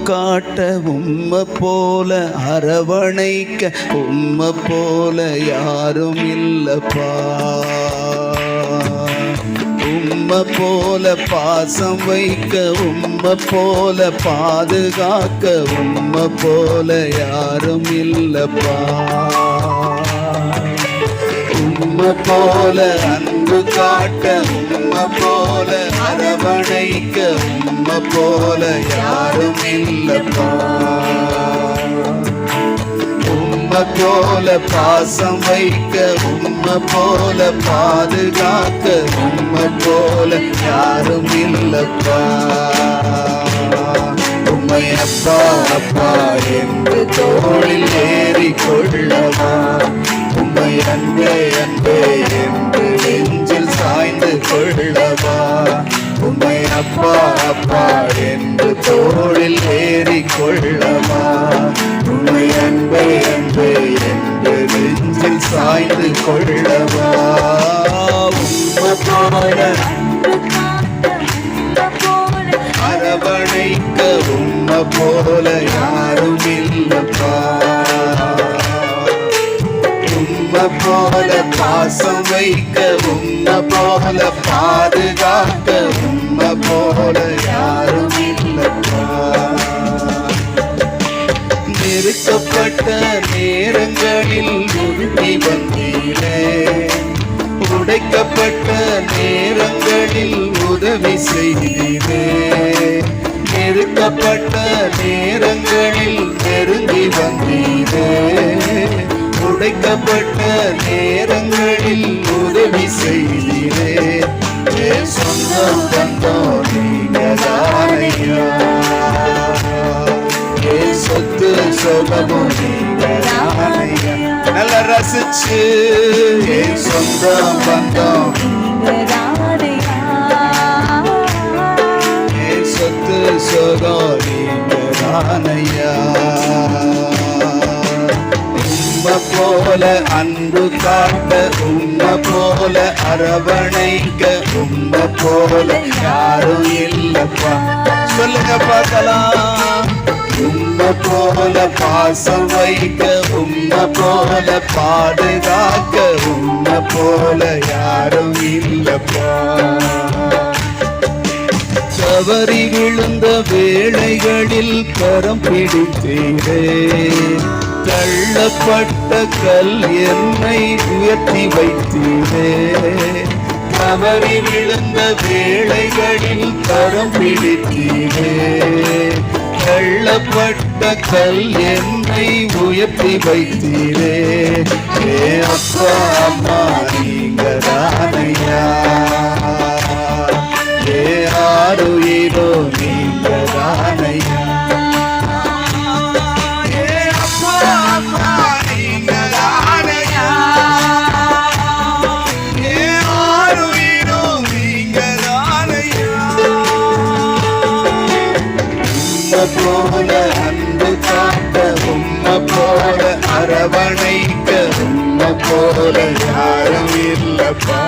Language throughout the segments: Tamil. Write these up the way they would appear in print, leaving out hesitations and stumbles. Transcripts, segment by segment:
காட்ட உம்மை போல, அரவணைக்க உம்மை போல யாரும் இல்லப்பா. உம்மை போல பாசம் வைக்க, உம்மை போல பாதுகாக்க, உம்மை போல யாரும் இல்லப்பா. உம்மை போல அன்பு காட்ட, உம்மை போல அரவணைக்க, உம்மை போல யாரும் இல்லப்பா. உம்மை போல பாசம் வைக்க, உம்மை போல பாதுகாக்க, உம்மை போல யாரும் இல்லப்பா. உம்மை அப்பா அப்பா என்று தோளில் ஏறி கொள்ளவா, உம்மை அன்பே அன்பே என்று நெஞ்சில் சாய்ந்து கொள்ளவா, உம்மை அப்பா அப்பா என்று தோளில் ஏறி கொள்ளவா, உம்மை அன்பே அன்பே என்று நெஞ்சில் சாய்ந்து கொள்ளவா. உம்மை போல அரவணைக்க, உம்மை போல யாரும் இல்லப்பா. உம்மை போல பாசம் வைக்க, உம்மை போல பாதுகாக்க, உம்மை போல யாரும் இல்லப்பா. நெருக்கப்பட்ட நேரங்களில் உருகி வந்தீரே, உடைக்கப்பட்ட நேரங்களில் உதவி செய்தீரே. நெருக்கப்பட்ட நேரங்களில் நெருங்கி வந்தீரே, உடைக்கப்பட்ட நேரங்களில் உதவி செய்தீரே. சொந்தம் தந்தோம் நீங்கதானையா, சொத்து சொகமும் நீங்கதானையா. நல்ல ரசிச்சு சொந்தம் பந்தம் சொத்து சொகம் நீங்கதானையா. உம்மை போல அன்பு காட்ட, உம்மை போல அரவணைக்க, உம்மை போல யாரும் இல்லப்பா. சொல்லுங்க பார்க்கலாம். உம்மை போல பாசம் வைக்க, உம்மை போல பாதுகாக்க, உம்மை போல யாரும் இல்லப்பா. தவறி விழுந்த வேளைகளில் கரம் பிடித்தீரே, தள்ளப்பட்ட கல் என்னை உயர்த்தி வைத்தீரே. தவறி விழுந்த வேளைகளில் கரம் பிடித்தீரே, தள்ளப்பட்ட கல் என்னை உயர்த்தி வைத்தீரே. அப்பா அம்மா நீங்கதானையா, ஆருயிரோ நீங்கதானையா. போல அன்பு காட்ட, உம்மை போல அரவணைக்க, உம்மை போல யாரும் இல்லப்பா.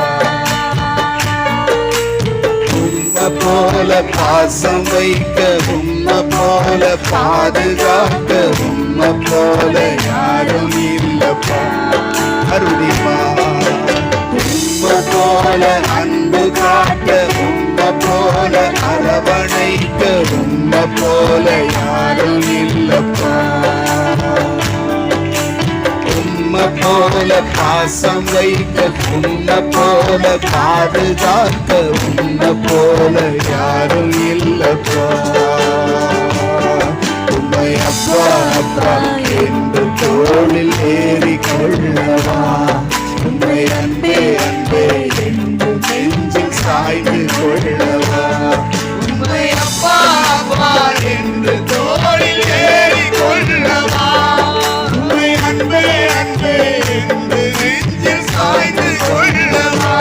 உம்மை போல பாசம் வைக்க, உம்மை போல பாதுகாக்க, உம்மை போல யாரும் இல்லப்பா. அருளிமா. உம்மை போல அன்பு காட்ட, உம்மை போல அரவணைக்க, உம்மை போல யாரும் இல்லப்பா. உம்மை போல பாசம் வைக்க, உம்மை போல பாதுகாக்க, உம்மை போல யாரும் இல்லப்பா. உம்மை அப்பா அப்பா என்று தோளில் ஏறி கொள்ளவா, உம்மை அன்பே அன்பே என்று நெஞ்சில் சாய்ந்து கொள்ளவா. உம்மை அப்பா அப்பா என்று தோளில் ஏறி கொள்ளவா, உம்மை அன்பே அன்பே என்று நெஞ்சில் சாய்ந்து கொள்ளவா.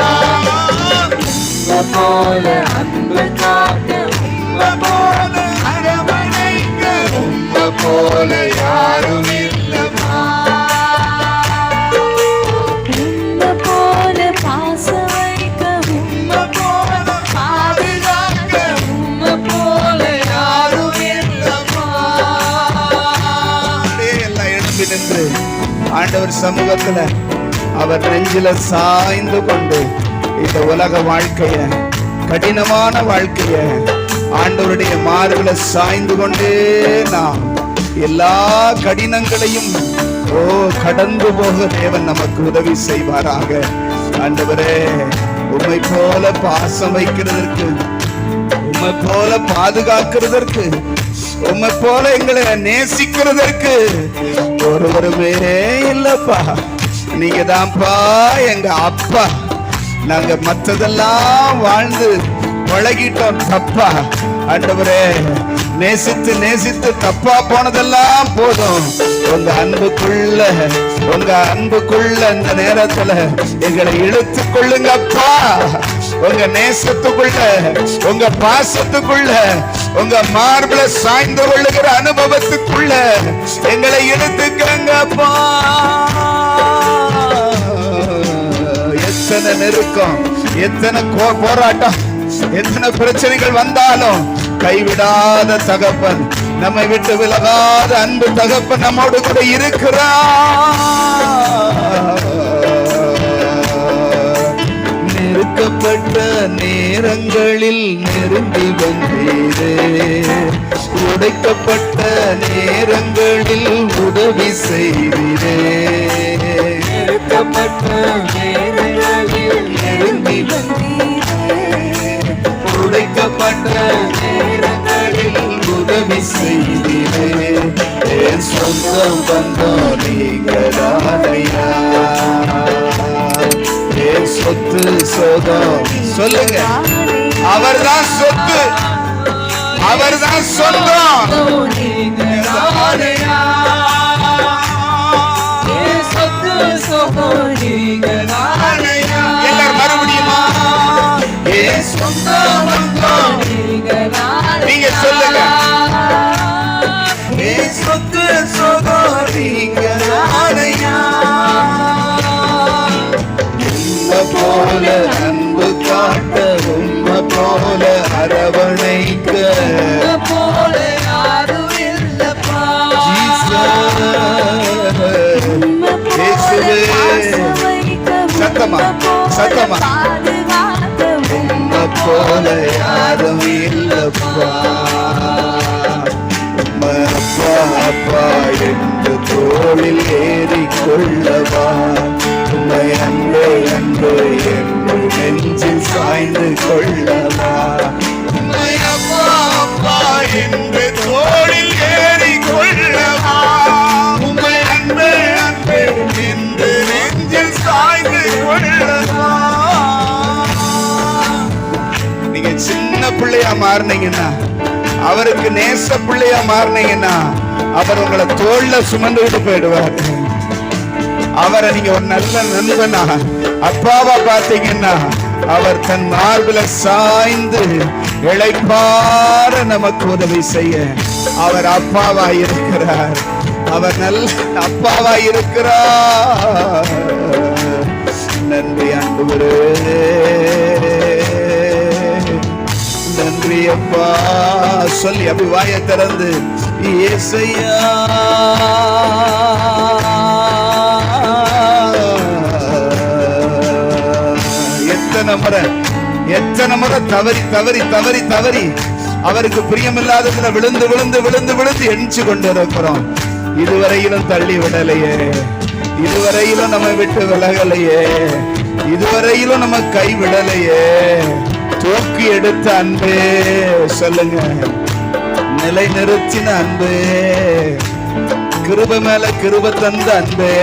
உம்மை போல அன்பு காட்ட, உம்மை போல அரவணைக்க, உம்மை போல யாரும் இல்லப்பா. உம்மை போல பாசம் வைக்க, உம்மை போல பாதுகாக்க, உம்மை போல யாரும் இல்லப்பா. ஆண்டவர் சமூகத்துல அவர் நெஞ்சில சாய்ந்து கொண்டு இந்த உலக வாழ்க்கைய, கடினமான வாழ்க்கைய ஆண்டவருடைய மார்பில சாய்ந்து கொண்டே நாம் எல்லா கடினங்களையும் கடந்து போக தேவன் நமக்கு உதவி செய்வாராக. ஆண்டவரே, உம்மை போல பாசம் வைக்கிறதற்கு, உம்மை போல பாதுகாக்கிறதற்கு, உம்மை போல எங்களை நேசிக்கிறதற்கு ஒருவருமே இல்லப்பா. நீங்க தான்ப்பா எங்க அப்பா. நாங்க மற்றதெல்லாம் வாழ்ந்து பழகிட்டோம் தப்பா. ஆண்டவரே, நேசித்து நேசித்து தப்பா போனதெல்லாம் போதும். உங்க அன்புக்குள்ள இந்த நேரத்துல எங்களை இழுத்துக் கொள்ளுங்கப்பா. உங்க நேசத்துக்குள்ள, உங்க பாசத்துக்குள்ள, உங்க மார்பில சாய்ந்து கொள்ளுகிற அனுபவத்துக்குள்ள எங்களை இழுத்துக்கங்கப்பா. எத்தனை நெருக்கம், எத்தனை போராட்டம், எத்தனை பிரச்சனைகள் வந்தாலும் கைவிடாத தகப்பன், நம்மை விட்டு விலகாத அன்பு தகப்பன் நம்மோடு கூட இருக்கிறார். நெருக்கப்பட்ட நேரங்களில் நெருங்கி வந்தீரே, உடைக்கப்பட்ட நேரங்களில் உதவி செய்தீரே. நெருக்கப்பட்ட நேரங்களில் நெருங்கி வந்தீரே, உடைக்கப்பட்ட நேரங்களில் உதவி செய்தீரே. என் சொந்தம் பந்தம் நீங்களானையா, என் சொத்து சொந்தம். சொல்லுங்க, அவர்தான் சொத்து, அவர்தான் சொந்தம். எல்லாரும் மறுபடியுமா? நீங்க சொல்லுங்க, சொத்து போல அன்பு காட்ட, உம்மை போல அரவணைக்க போல யாரும் இல்லப்பா. சத்தமா சத்தமா, உம்மை போல யாரும் இல்லப்பா. அப்பா அப்பா என்று தோளில் ஏறிக்கொள்ளவா, உம்மை அன்பே அன்பே என்று நெஞ்சில் சாய்ந்து கொள்ளவா. உம்மை அப்பா அப்பா என்று தோளில் ஏறிக்கொள்ளவா, உம்மை அன்பே அன்பே என்று நெஞ்சில் சாய்ந்து கொள்ளவா. நீங்க சின்ன பிள்ளையா மாறினீங்கன்னா, அவருக்கு நேச பிள்ளையா மாறினீங்கன்னா, அவர் உங்களை தோல்ல சுமந்துட்டு போயிடுவார். அவரை நீங்க ஒரு நல்ல நண்பனா, அப்பாவா பார்த்தீங்கன்னா, அவர் தன் மார்பில சாய்ந்து இளைப்பாற நமக்கு உதவி செய்ய அவர் அப்பாவா இருக்கிறார். அவர் நல்ல அப்பாவா இருக்கிறார். நன்றி ஆண்டவரே, நன்றி அப்பா. சொல்லி அப்படி வாயை திறந்து இயேசையா எத்தனை முறை தவறி தவறி தவறி தவறி அவருக்கு பிரியமில்லாததுல விழுந்து விழுந்து விழுந்து விழுந்து எணிச்சு கொண்டு இருக்கிறோம். இதுவரையிலும் தள்ளி விடலையே, இதுவரையிலும் நம்ம விட்டு விலகலையே, இதுவரையிலும் நம்ம கை விடலையே. தூக்கி எடுத்த அன்பே, சொல்லுங்க, நிலை நிறுத்தின அன்பே, கிருபை மேல கிருபை தந்த அன்பே.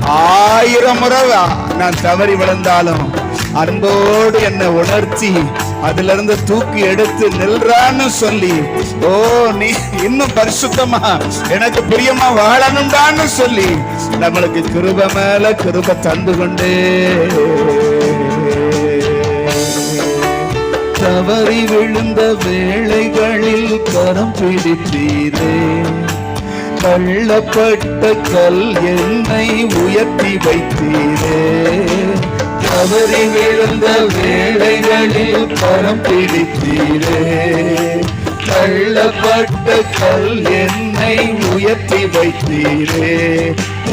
1000 முறை நான் தவறி விழுந்தாலும் அன்போடு என்னை உணர்த்தி அதுல இருந்து தூக்கி எடுத்து நில்றான்னு சொல்லி, ஓ நீ இன்னும் பரிசுத்தமா எனக்கு பிரியமா வாழணும்டான்னு சொல்லி நம்மளுக்கு கிருபை மேல கிருபை தந்து கொண்டே. தவறி விழுந்த வேளைகளில் கரம் பிடித்தீரே, தள்ளப்பட்ட கல் என்னை உயர்த்தி வைத்தீரே. தவறி விழுந்த வேளைகளில் கரம் பிடித்தீரே, தள்ளப்பட்ட மூட்டுக்கள் என்னை உயர்த்தி வைத்தீரே.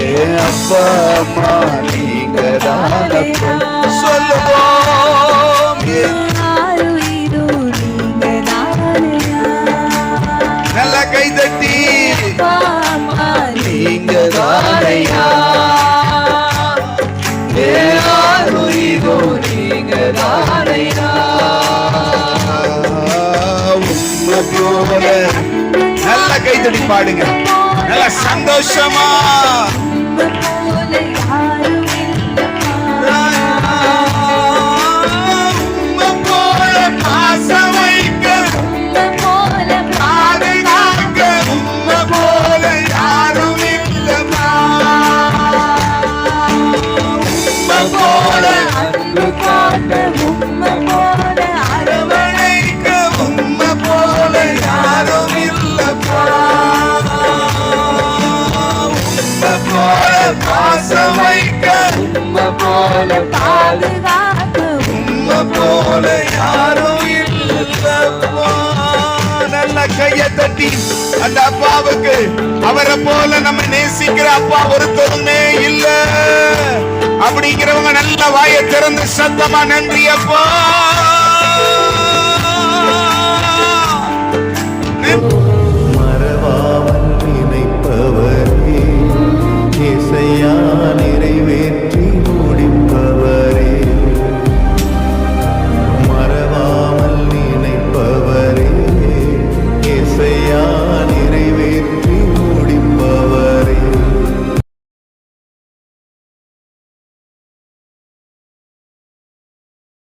ஏ அப்பா அம்மா நீங்க தானப்பா. சொல்லுவோம் நல்ல கை தட்டி நீங்க தானையா. நீங்க தானையா. உம்மை போல நல்ல கை தட்டி பாடுங்க, நல்ல சந்தோஷமா. நல்ல கையை தட்டி அந்த அப்பாவுக்கு அவரை போல நம்ம நேசிக்கிற அப்பா ஒருத்தருமே இல்ல அப்படிங்கிறவங்க நல்ல வாயை திறந்து சத்தமா நன்றி அப்பா.